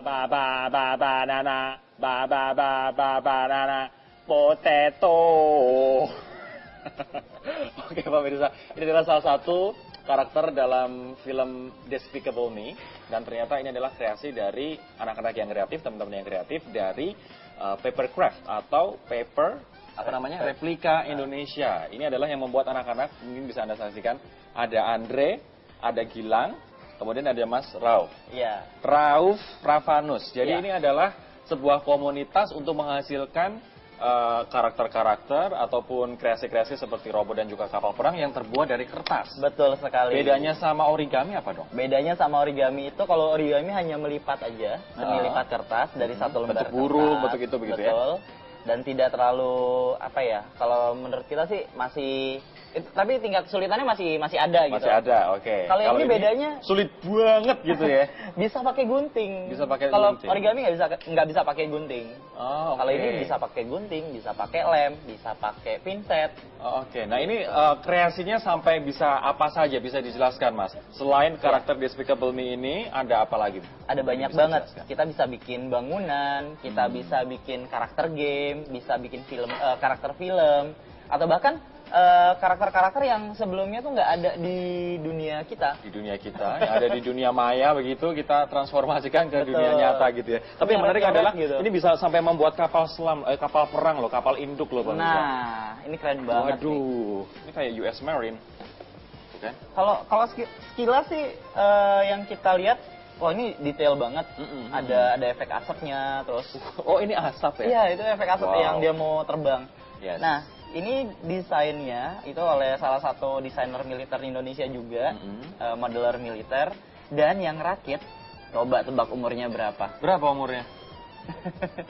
banana, banana, potato. Oke pemirsa, ini adalah salah satu karakter dalam film Despicable Me, dan ternyata ini adalah kreasi dari anak-anak yang kreatif, teman-teman yang kreatif dari Papercraft atau paper apa namanya replika Indonesia. Ini adalah yang membuat anak-anak, mungkin bisa Anda saksikan, ada Andre, ada Gilang, kemudian ada Mas Rauf. Iya. Rauf Ravanus. Jadi Ya. ini adalah sebuah komunitas untuk menghasilkan karakter-karakter ataupun kreasi-kreasi seperti robot dan juga kapal perang yang terbuat dari kertas. Betul sekali. Bedanya sama origami apa dong? Bedanya sama origami itu, kalau origami hanya melipat aja, seni lipat kertas dari satu lembar Bentuk burung, kertas. bentuk itu begitu ya? Betul. Dan tidak terlalu, apa ya, kalau menurut kita sih masih, tapi tingkat kesulitannya masih ada gitu. Masih ada, oke. Kalau ini bedanya sulit banget gitu ya. bisa pakai gunting. Bisa pakai Kalau gunting. origami nggak bisa pakai gunting. Oh, Kalau oke. ini bisa pakai gunting, bisa pakai lem, bisa pakai pinset. Oh, oke. Nah ini kreasinya sampai bisa apa saja, bisa dijelaskan Mas? Selain karakter Despicable Me ini, ada apa lagi? Ada banyak Bisa banget. dijelaskan. Kita bisa bikin bangunan, kita bisa bikin karakter game, bisa bikin film, karakter film, atau bahkan karakter-karakter yang sebelumnya tuh nggak ada di dunia kita. Di dunia kita, yang ada di dunia maya begitu, kita transformasikan ke Betul. dunia nyata gitu ya. Tapi yang menarik adalah Gitu. ini bisa sampai membuat kapal selam, kapal perang loh, kapal induk loh Pak. Nah, ini keren banget. nih. Waduh, ini kayak US Marine. Oke. Kalau sekilas sih yang kita lihat, wah ini detail banget. Ada efek asapnya, terus. Oh ini asap ya? Iya, itu efek asap Wow. yang dia mau terbang. Yes. Nah, ini desainnya itu oleh salah satu desainer militer di Indonesia juga, modeler militer, dan yang rakit. Coba tebak umurnya berapa? Berapa umurnya? 5?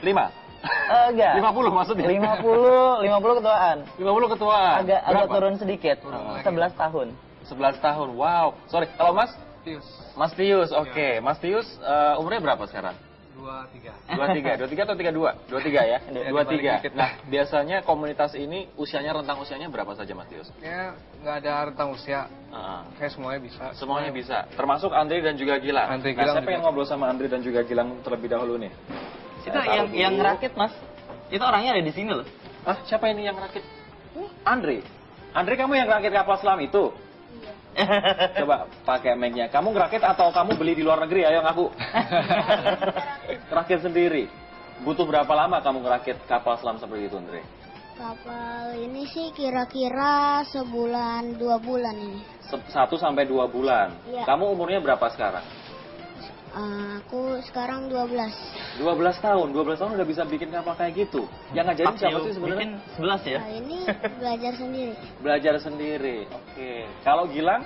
Enggak. 50 maksudnya? 50 ketuaan. 50 ketuaan. Agak Berapa? turun sedikit. 11 tahun. 11 tahun, wow. Sorry, kalau Mas? Tius. Mas Tius, oke. Mas Tius umurnya berapa sekarang? 23. 23 atau 32? 23 ya? Ya, 23. dibalik dikit. Nah, biasanya komunitas ini rentang usianya berapa saja Mas Tius? Kayaknya nggak ada rentang usia. Heeh. Kayak semuanya bisa. Semuanya bisa, termasuk Andre dan juga Gilang. Andre, Nah, Gilang saya juga. pengen ngobrol sama Andre dan juga Gilang terlebih dahulu nih. Itu Saya taruh yang dulu. rakit, Mas. Itu orangnya ada di sini loh. Ah, siapa ini yang rakit? Andre. Andre, kamu yang rakit kapal selam itu? Coba pakai mic-nya. Kamu ngerakit atau kamu beli di luar negeri? Ayo ngaku. Rakit sendiri. Butuh berapa lama kamu ngerakit kapal selam seperti itu, Andre? Kapal ini sih kira-kira sebulan 2 bulan ini. 1 sampai 2 bulan. Iya. Kamu umurnya berapa sekarang? Aku sekarang 12. 12 tahun. 12 tahun udah bisa bikin kapal kayak gitu. Yang ngajarin siapa sih sebenarnya? Bikin 11 ya? Nah, ini belajar sendiri. Belajar sendiri. Oke. Kalau Gilang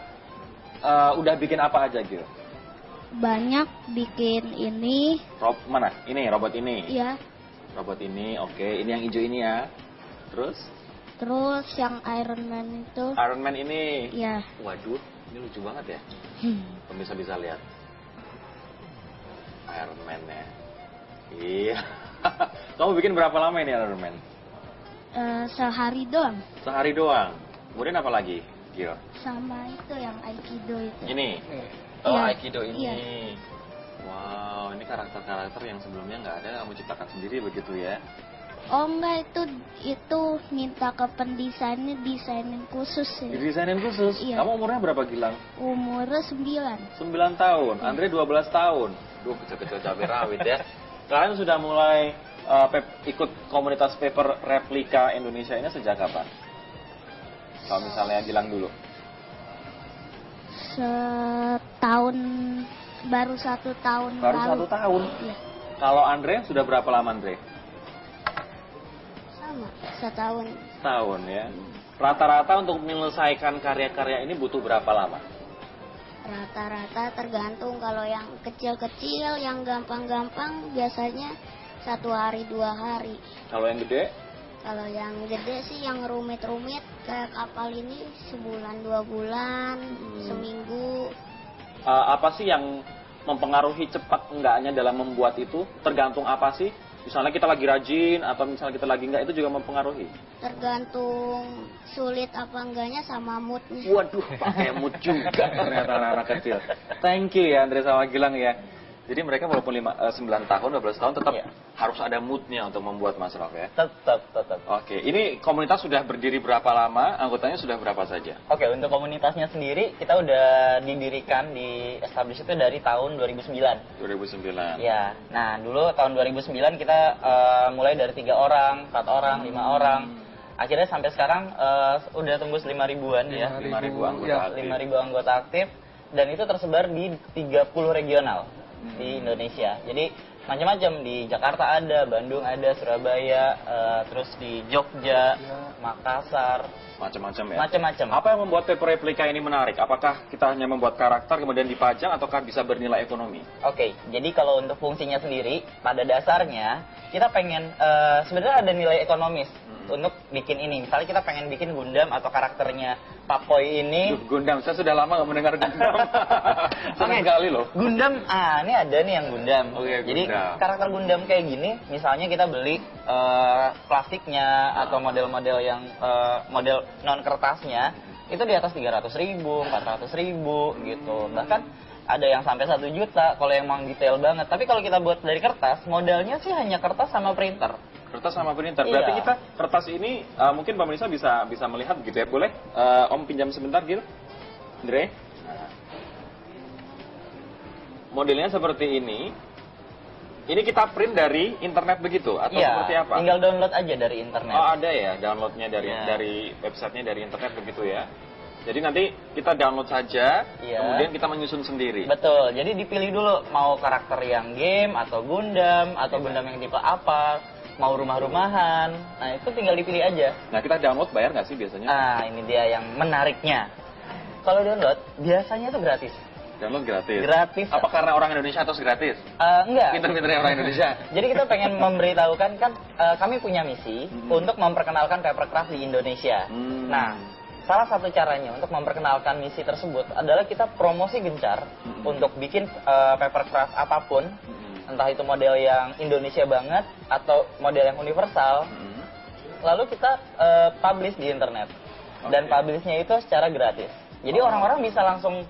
udah bikin apa aja, Gil? Banyak bikin ini, Mana? Ini robot ini. ya. Robot ini, oke. Ini yang hijau ini ya. Terus Terus yang Iron Man itu, Iron Man ini. ya. Waduh, ini lucu banget ya. Pemirsa bisa lihat. Iron Man ya. Iya. Kamu bikin berapa lama ini Iron Man? Sehari doang. Sehari doang. Kemudian apa lagi, Gil? Sama itu yang Aikido itu. Ini. Oh, Iya. Aikido ini. Iya. Wow, ini karakter-karakter yang sebelumnya nggak ada, kamu ciptakan sendiri begitu ya? Oh enggak, itu minta ke pendesainnya desainin khusus sih. Didesainin khusus. Iya. Kamu umurnya berapa, Gilang? Umurnya 9. 9 tahun. Andre 12 tahun. Duh, kecil-kecil cabai rawit ya. Kalian sudah mulai ikut komunitas paper replika Indonesia ini sejak kapan? Kalau misalnya Gilang dulu. Setahun, baru 1 tahun Baru lalu. 1 tahun. Iya. Kalau Andre sudah berapa lama, Andre? Sama, setahun. Setahun ya. Rata-rata untuk menyelesaikan karya-karya ini butuh berapa lama? Rata-rata tergantung, kalau yang kecil-kecil, yang gampang-gampang biasanya 1 hari 2 hari. Kalau yang gede? Kalau yang gede sih, yang rumit-rumit kayak kapal ini sebulan 2 bulan, seminggu. Apa sih yang mempengaruhi cepat enggaknya dalam membuat itu? Tergantung apa sih? Misalnya kita lagi rajin atau misalnya kita lagi enggak, itu juga mempengaruhi. Tergantung sulit apa enggaknya sama moodnya. Waduh, pakai mood juga ternyata anak-anak kecil. Thank you ya Andre sama Gilang ya. Jadi mereka walaupun 9 tahun, 12 tahun tetap Iya. harus ada moodnya untuk membuat Mas Raf ya. Tetap. Oke, ini komunitas sudah berdiri berapa lama? Anggotanya sudah berapa saja? Oke, untuk komunitasnya sendiri kita udah didirikan di establish itu dari tahun 2009. 2009. Ya, nah dulu tahun 2009 kita mulai dari 3 orang, 4 orang, 5 orang. Akhirnya sampai sekarang udah tembus 5 ribuan ya. 5.000 anggota ya. aktif. 5.000 anggota aktif dan itu tersebar di 30 regional di Indonesia. Jadi macam-macam, di Jakarta ada, Bandung ada, Surabaya, terus di Jogja, Makassar, Macam-macam ya. macam-macam. Apa yang membuat paper replika ini menarik? Apakah kita hanya membuat karakter kemudian dipajang ataukah bisa bernilai ekonomi? Oke, jadi kalau untuk fungsinya sendiri, pada dasarnya kita pengen sebenarnya ada nilai ekonomis untuk bikin ini. Misalnya kita pengen bikin Gundam atau karakternya Pak Poi ini. Duh, Gundam, saya sudah lama nggak mendengar Gundam. Senang sekali loh. Gundam, ini ada nih yang Gundam. Oke, Jadi Gundam. karakter Gundam kayak gini, misalnya kita beli plastiknya atau model-model yang model non kertasnya, itu di atas 300.000, 400.000 gitu. Bahkan ada yang sampai 1 juta kalau yang emang detail banget. Tapi kalau kita buat dari kertas, modalnya sih hanya kertas sama printer. Kertas sama printer. Iya. Berarti kita kertas ini mungkin pemirsa bisa melihat gitu ya. Boleh Om pinjam sebentar gitu? Andre? Nah. Modelnya seperti ini. Ini kita print dari internet begitu atau Iya, seperti apa? tinggal download aja dari internet. Oh, ada ya downloadnya Iya. dari websitenya dari internet begitu ya. Jadi nanti kita download saja, Iya. kemudian kita menyusun sendiri. Betul, jadi dipilih dulu mau karakter yang game atau Gundam atau Gundam yang tipe apa, mau rumah-rumahan. Nah itu tinggal dipilih aja. Nah kita download bayar nggak sih biasanya? Nah ini dia yang menariknya. Kalau download biasanya itu gratis. Download gratis. Gratis. Apa karena orang Indonesia terus gratis? Enggak. Pinter-pinternya orang Indonesia. Jadi kita pengen memberitahukan kan kami punya misi untuk memperkenalkan papercraft di Indonesia. Nah, salah satu caranya untuk memperkenalkan misi tersebut adalah kita promosi gencar untuk bikin papercraft apapun, entah itu model yang Indonesia banget atau model yang universal. Lalu kita publish di internet. Dan publishnya itu secara gratis. Jadi orang-orang bisa langsung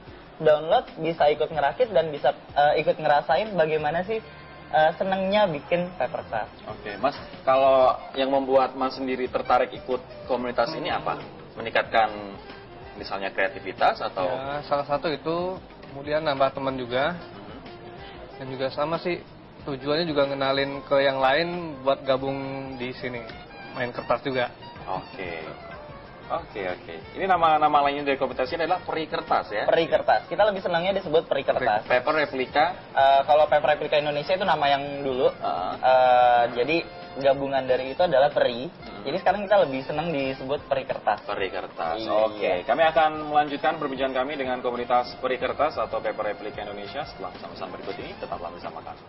download, bisa ikut ngerakit dan bisa ikut ngerasain bagaimana sih senengnya bikin papercraft. Oke, Mas, kalau yang membuat Mas sendiri tertarik ikut komunitas ini apa? Meningkatkan misalnya kreativitas atau? Ya, salah satu itu, kemudian nambah teman juga. Dan juga sama sih, tujuannya juga ngenalin ke yang lain buat gabung di sini. Main kertas juga. Oke. Ini nama lainnya dari komunitas ini adalah peri kertas ya? Peri kertas. Kita lebih senangnya disebut peri kertas. Paper replika. Kalau paper replika Indonesia itu nama yang dulu. Jadi gabungan dari itu adalah peri. Jadi sekarang kita lebih senang disebut peri kertas. Peri kertas. Iya. Oke, kami akan melanjutkan perbincangan kami dengan komunitas peri kertas atau paper replika Indonesia setelah pesan-pesan berikut ini. Tetaplah bersama kami.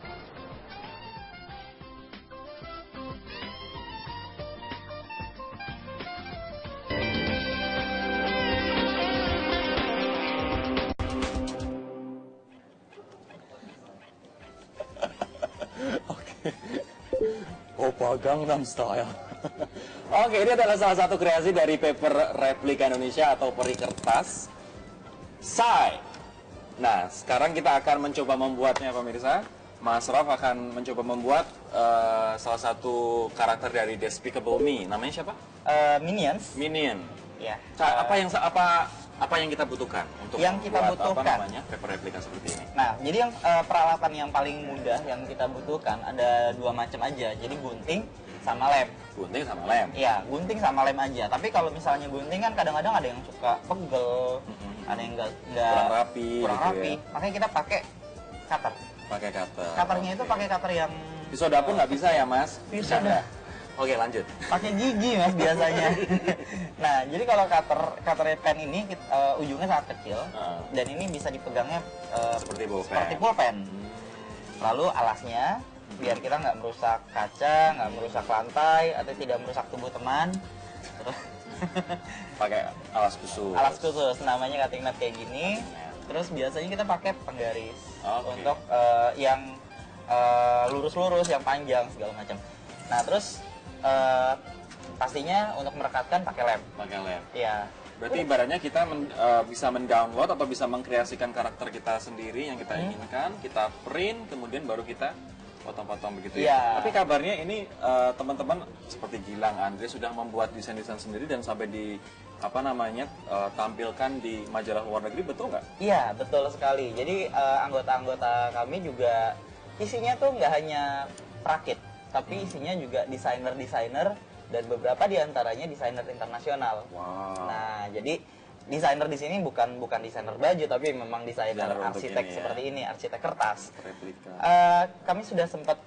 Oppa Gangnam Style. Oke, ini adalah salah satu kreasi dari paper replika Indonesia atau peri kertas. Sai. Nah, sekarang kita akan mencoba membuatnya, pemirsa. Mas Raf akan mencoba membuat salah satu karakter dari Despicable Me. Namanya siapa? Minions. Minion. Ya. Apa yang kita butuhkan untuk Yang kita membuat butuhkan. paper replika seperti ini? Nah, jadi yang peralatan yang paling mudah yang kita butuhkan ada 2 macam aja. Jadi gunting sama lem. Gunting sama lem. Iya, gunting sama lem aja. Tapi kalau misalnya gunting kan kadang-kadang ada yang suka pegel, ada yang enggak Kurang rapi kurang gitu rapi. ya. Makanya kita pakai cutter. Pakai cutter. Cutternya itu pakai cutter yang Pisau dapur nggak bisa ya, Mas? Pisau Bercanda. Oke, lanjut. pakai gigi Mas biasanya. Nah, jadi kalau cutter pen ini ujungnya sangat kecil dan ini bisa dipegangnya Seperti pulpen. seperti pulpen. Lalu alasnya biar kita nggak merusak kaca, nggak merusak lantai atau tidak merusak tubuh teman. Terus Pakai alas khusus. alas khusus namanya cutting mat kayak gini. Terus biasanya kita pakai penggaris untuk yang lurus-lurus, yang panjang segala macam. Nah, terus pastinya untuk merekatkan pakai lem. Pakai lem. Ya. Berarti ibaratnya kita bisa mendownload atau bisa mengkreasikan karakter kita sendiri yang kita inginkan, kita print, kemudian baru kita potong-potong begitu ya. Tapi kabarnya ini teman-teman seperti Gilang, Andre sudah membuat desain-desain sendiri dan sampai di tampilkan di majalah luar negeri, betul nggak? Iya, betul sekali. Jadi anggota-anggota kami juga isinya tuh nggak hanya perakit, tapi isinya juga desainer-desainer dan beberapa diantaranya desainer internasional. Wow. Nah, jadi desainer di sini bukan desainer baju, tapi memang desainer arsitek ini, seperti ini, arsitek kertas. Replika. Kami sudah sempat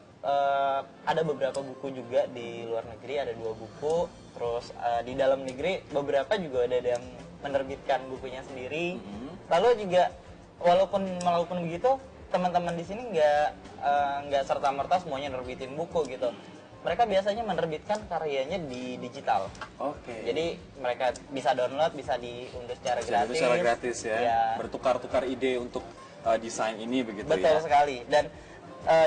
ada beberapa buku juga di luar negeri, ada 2 buku. Terus di dalam negeri beberapa juga ada yang menerbitkan bukunya sendiri. Lalu juga walaupun begitu, teman-teman di sini nggak serta-merta semuanya nerbitin buku gitu. Mereka biasanya menerbitkan karyanya di digital. Oke. Jadi mereka bisa download, bisa diunduh secara gratis. Secara gratis ya. Ya. Bertukar-tukar ide untuk desain ini begitu Betul ya. sekali. Dan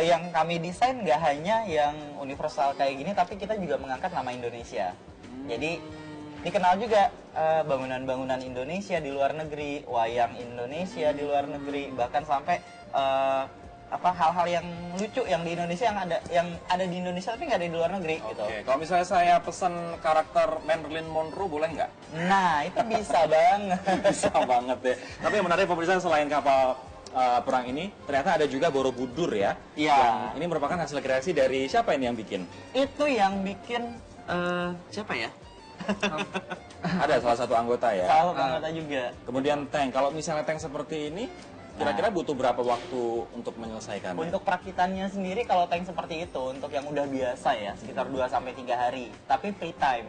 yang kami desain nggak hanya yang universal kayak gini, tapi kita juga mengangkat nama Indonesia. Jadi dikenal juga bangunan-bangunan Indonesia di luar negeri, wayang Indonesia di luar negeri, bahkan sampai hal-hal yang lucu yang di Indonesia yang ada di Indonesia tapi nggak ada di luar negeri gitu. Oke, kalau misalnya saya pesan karakter Marilyn Monroe boleh nggak? Nah, itu bisa banget. Bisa banget ya. Tapi yang menarik pemirsa, selain kapal perang ini, ternyata ada juga Borobudur ya. Iya. Yang ini merupakan hasil kreasi dari siapa ini yang bikin? Itu yang bikin siapa ya? Ada salah satu anggota ya. Salah anggota juga. Kemudian tank. Kalau misalnya tank seperti ini, kira-kira butuh berapa waktu untuk menyelesaikannya? Untuk perakitannya sendiri kalau tank seperti itu, untuk yang udah biasa ya, sekitar 2-3 hari. Tapi free time.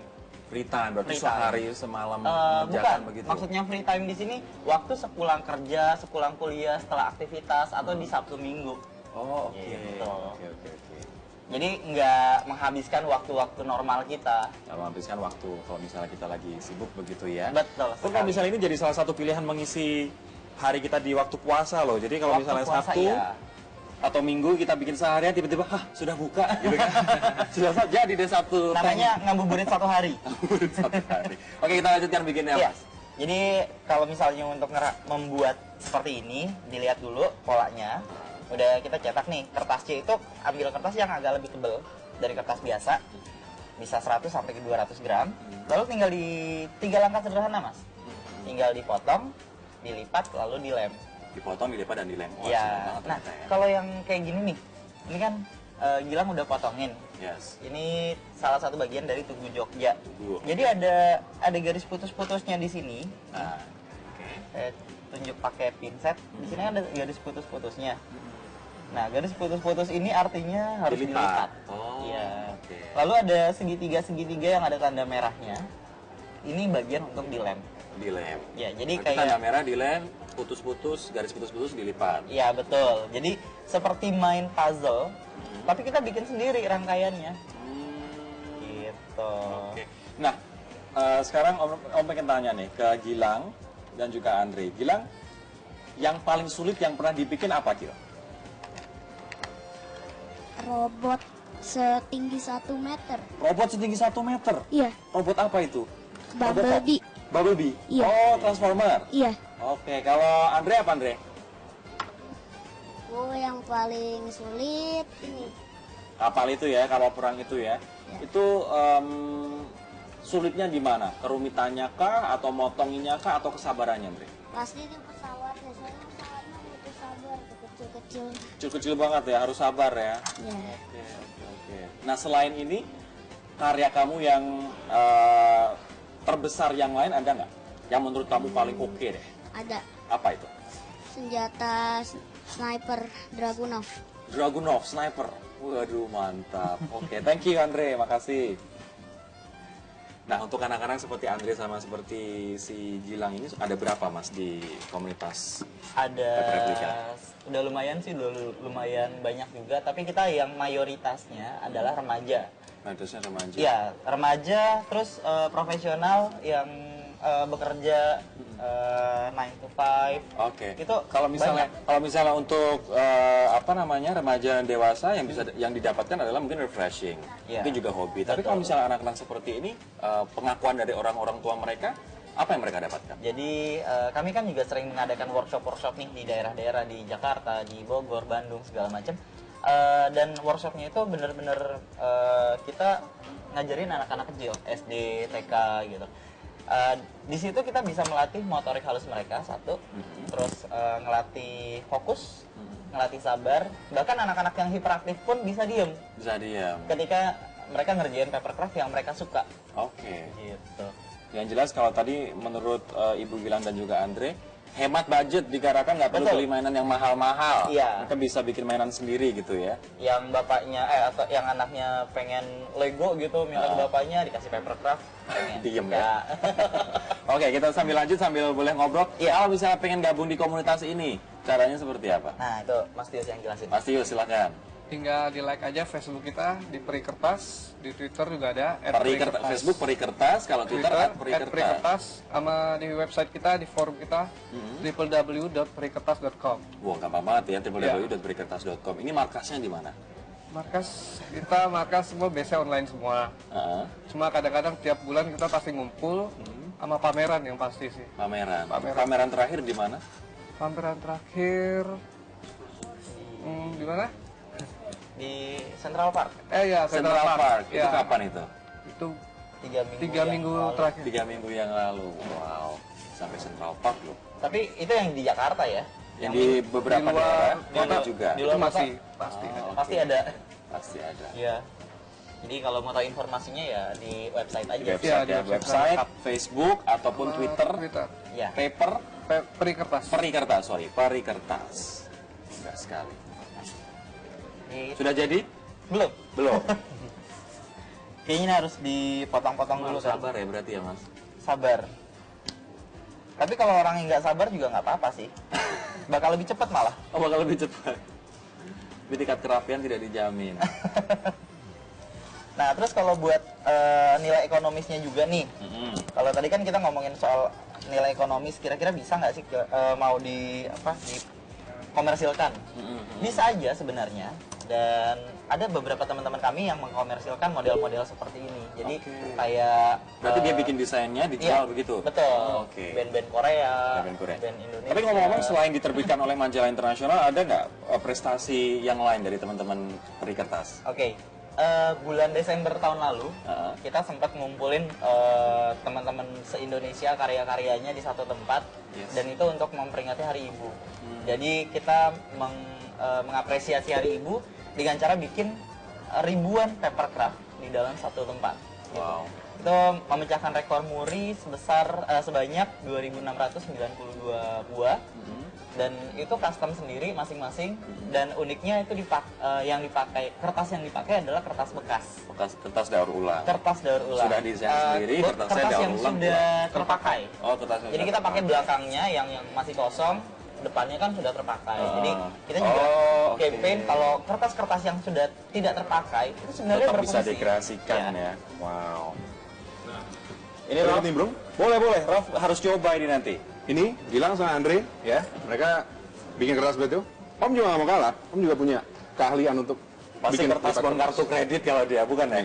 Free time, berarti Free time. sehari semalam Bukan, mengerjakan begitu? maksudnya free time di sini waktu sepulang kerja, sepulang kuliah, setelah aktivitas, atau di Sabtu Minggu. Oh, oke. Gitu. Oke. Jadi nggak menghabiskan waktu-waktu normal kita. Nggak menghabiskan waktu kalau misalnya kita lagi sibuk begitu ya. Betul. Terus kalau misalnya ini jadi salah satu pilihan mengisi hari kita di waktu puasa loh. Jadi kalau Waktu misalnya puasa, Sabtu iya. atau Minggu kita bikin seharian, tiba-tiba sudah buka gitu kan. Sudah jadi deh Sabtu. Namanya ngabuburit 1 hari. Ngabuburit 1 hari. Oke, kita lanjutkan bikinnya, Iya. Mas. Jadi kalau misalnya untuk membuat seperti ini, dilihat dulu polanya. Udah kita cetak nih, kertasnya itu ambil kertas yang agak lebih tebal dari kertas biasa. Bisa 100 sampai ke 200 gram. Lalu tinggal di 3 langkah sederhana, Mas. Tinggal dipotong, dilipat, lalu dilem. Dipotong, dilipat, dan dilem. Wah, Ya. senang banget Nah, ternyata ya. kalau yang kayak gini nih, ini kan Gilang udah potongin. Yes. Ini salah satu bagian dari Tugu Jogja. Tugu. Jadi ada garis putus-putusnya di sini. Nah, oke. Saya tunjuk pakai pinset. Di sini ada garis putus-putusnya. Nah, garis putus-putus ini artinya harus dilipat. Oh, Iya. oke. Lalu ada segitiga-segitiga yang ada tanda merahnya. Ini bagian untuk dilem. Dilem. Ya, jadi Berarti tanda kayak merah dilem, putus-putus, garis putus-putus dilipat. Iya, betul. Jadi seperti main puzzle, tapi kita bikin sendiri rangkaiannya. Gitu. Oke. Nah, sekarang Om pengen tanya nih ke Gilang dan juga Andre. Gilang, yang paling sulit yang pernah dibikin apa, Gil? Robot setinggi 1 meter. Robot setinggi 1 meter? Iya, Robot apa itu? Bumblebee. Bumblebee? Iya. Oh, Transformer? Iya. Oke, kalau Andre apa, Andre? Oh, yang paling sulit ini. Kapal itu ya, kapal perang itu ya. Ya. Itu sulitnya di mana? Kerumitannya kah, atau motonginnya kah, atau kesabarannya, Andre? Pasti di pesawatnya. Soalnya pesawatnya butuh sabar, tuh kecil-kecil. Kecil-kecil banget ya, harus sabar ya. Ya. Oke. Nah, selain ini, karya kamu yang terbesar yang lain ada nggak? Yang menurut kamu paling oke deh? Ada Apa itu? senjata sniper Dragunov. Dragunov, sniper. Waduh, mantap. Oke, thank you Andre, makasih. Nah, untuk anak-anak seperti Andre sama seperti si Gilang ini ada berapa, Mas, di komunitas? Ada, Replika? udah lumayan sih, udah lumayan banyak juga. Tapi kita yang mayoritasnya adalah remaja. Nah, terusnya remaja. Iya, remaja, terus profesional yang bekerja 9 to 5. Oke. Itu kalau misalnya untuk remaja dan dewasa yang didapatkan adalah mungkin refreshing, Iya. mungkin juga hobi. Tapi Betul. kalau misalnya anak-anak seperti ini pengakuan dari orang-orang tua mereka Apa yang mereka dapatkan? Jadi kami kan juga sering mengadakan workshop-workshop nih di daerah-daerah di Jakarta, di Bogor, Bandung segala macam. Dan workshopnya itu bener-bener kita ngajarin anak-anak kecil, SD, TK gitu. Di situ kita bisa melatih motorik halus mereka satu, terus ngelatih fokus, ngelatih sabar. Bahkan anak-anak yang hiperaktif pun bisa diem. Bisa diam. Ketika mereka ngerjain papercraft yang mereka suka. Oke. Gitu. Yang jelas kalau tadi menurut Ibu Gilang dan juga Andre, hemat budget dikarenakan nggak perlu Betul. beli mainan yang mahal-mahal. Iya. Mereka bisa bikin mainan sendiri gitu ya. Yang bapaknya atau yang anaknya pengen Lego gitu, minta ke bapaknya dikasih papercraft. Pengen. Diem ya. Oke, kita sambil lanjut sambil boleh ngobrol. Iya. Kalau misalnya pengen gabung di komunitas ini, caranya seperti apa? Nah itu Mas Tius yang jelasin. Mas Tius, silakan. Tinggal di like aja Facebook kita di Peri Kertas, di Twitter juga ada Facebook Peri Kertas, kalau Twitter @Peri Kertas. @perikertas, sama di website kita, di forum kita www.perikertas.com. Wah, gampang banget ya, www.perikertas.com. Ini markasnya di mana? Markas semua biasanya online semua. Cuma kadang-kadang tiap bulan kita pasti ngumpul sama pameran yang pasti sih. Pameran terakhir di mana? Pameran terakhir di mana? Di Central Park. Ya, Central Park. Itu Ya. kapan itu? Itu 3 minggu yang lalu. terakhir. 3 minggu yang lalu. Wow, sampai Central Park loh. Tapi itu yang di Jakarta ya? Yang di beberapa di luar daerah kota ada juga. Di Itu luar masih kota? pasti ada. Pasti ada. Pasti ada. Iya. Jadi kalau mau tahu informasinya ya di website Di aja. website, Iya, di ya, website website, lengkap. Facebook ataupun Twitter, Ya. paper, Peri Kertas. Peri Kertas. Enggak sekali. Ini Sudah jadi? belum. Belum. Kayaknya harus dipotong-potong dulu kan. Sabar ya berarti ya Mas. Sabar. Tapi kalau orang yang nggak sabar juga nggak apa-apa sih. Bakal lebih cepat malah. Oh, bakal lebih cepat. Tapi tingkat kerapian tidak dijamin. Nah, terus kalau buat nilai ekonomisnya juga nih. Kalau tadi kan kita ngomongin soal nilai ekonomis, kira-kira bisa nggak sih mau dikomersilkan? Bisa aja sebenarnya. Dan ada beberapa teman-teman kami yang mengkomersilkan model-model seperti ini. Jadi kayak Berarti dia bikin desainnya dijual iya, begitu? Betul. Oke. Band-band Korea, Band Korea. band Indonesia. Tapi ngomong-ngomong, selain diterbitkan oleh majalah internasional, ada nggak prestasi yang lain dari teman-teman Peri Kertas? Oke. Bulan Desember tahun lalu kita sempat ngumpulin teman-teman se-Indonesia karya-karyanya di satu tempat. Yes. Dan itu untuk memperingati Hari Ibu. Jadi kita mengapresiasi Hari Ibu dengan cara bikin ribuan papercraft di dalam satu tempat. Gitu. Wow. Itu memecahkan rekor muri sebanyak 2.692 buah. Dan itu custom sendiri masing-masing. Dan uniknya itu yang dipakai, kertas yang dipakai adalah kertas bekas. Kertas daur ulang. Kertas daur ulang. Sudah desain sendiri, kertasnya kertas daur yang ulang. sudah terpakai. Oh, kertas yang Jadi sudah kita pakai terpakai. belakangnya yang masih kosong, depannya kan sudah terpakai. Jadi kita juga Oh, oke. campaign kalau kertas-kertas yang sudah tidak terpakai itu sebenarnya Tetap berfungsi. bisa dikreasikan Ya. ya. Wow. Ini Raf, boleh, Raf harus coba ini nanti. Ini Gilang sama Andre ya, mereka bikin kertas seperti itu. Om juga nggak mau kalah, Om juga punya keahlian untuk Pasti kertas paper bon kartu kredit kalau dia, bukan ya?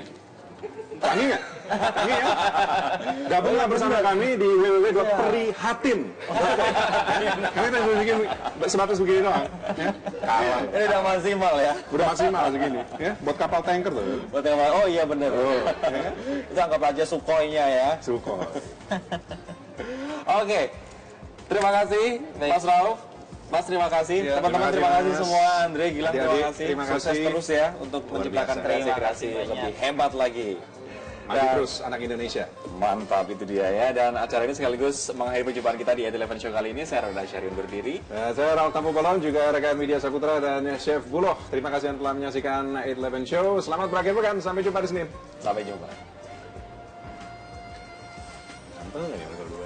Kami nggak? Kami ya. Gabunglah bersama kami di www.perihatin. Kami pengen bikin sebatas begini doang. Ya. Kalah. Ini udah maksimal ya. Udah maksimal segini. Ya. Buat kapal tanker tuh. Buat yang oh iya bener. Itu anggap aja Sukhoi-nya ya. Suko. Oke. Terima kasih Mas Rauf. Mas terima kasih. Ya, Teman-teman terima kasih Mas. semua. Andre, Gilang terima Adik-adik, kasih. terima Sukses kasih. terus ya untuk Luar menciptakan biasa. kreasi-kreasi Terima kasih lebih banyak. hebat lagi. Maju Dan- terus anak Indonesia. Mantap itu dia ya. Dan acara ini sekaligus mengakhiri perjumpaan kita di Eleven Show kali ini. Saya Roda Syariun berdiri. Saya Raul Tampu Balon, juga rekan media Saputra dan Chef Buloh. Terima kasih yang telah menyaksikan 8-11 Show. Selamat berakhir pekan, sampai jumpa di Senin. Sampai jumpa. Sampai ya berdua.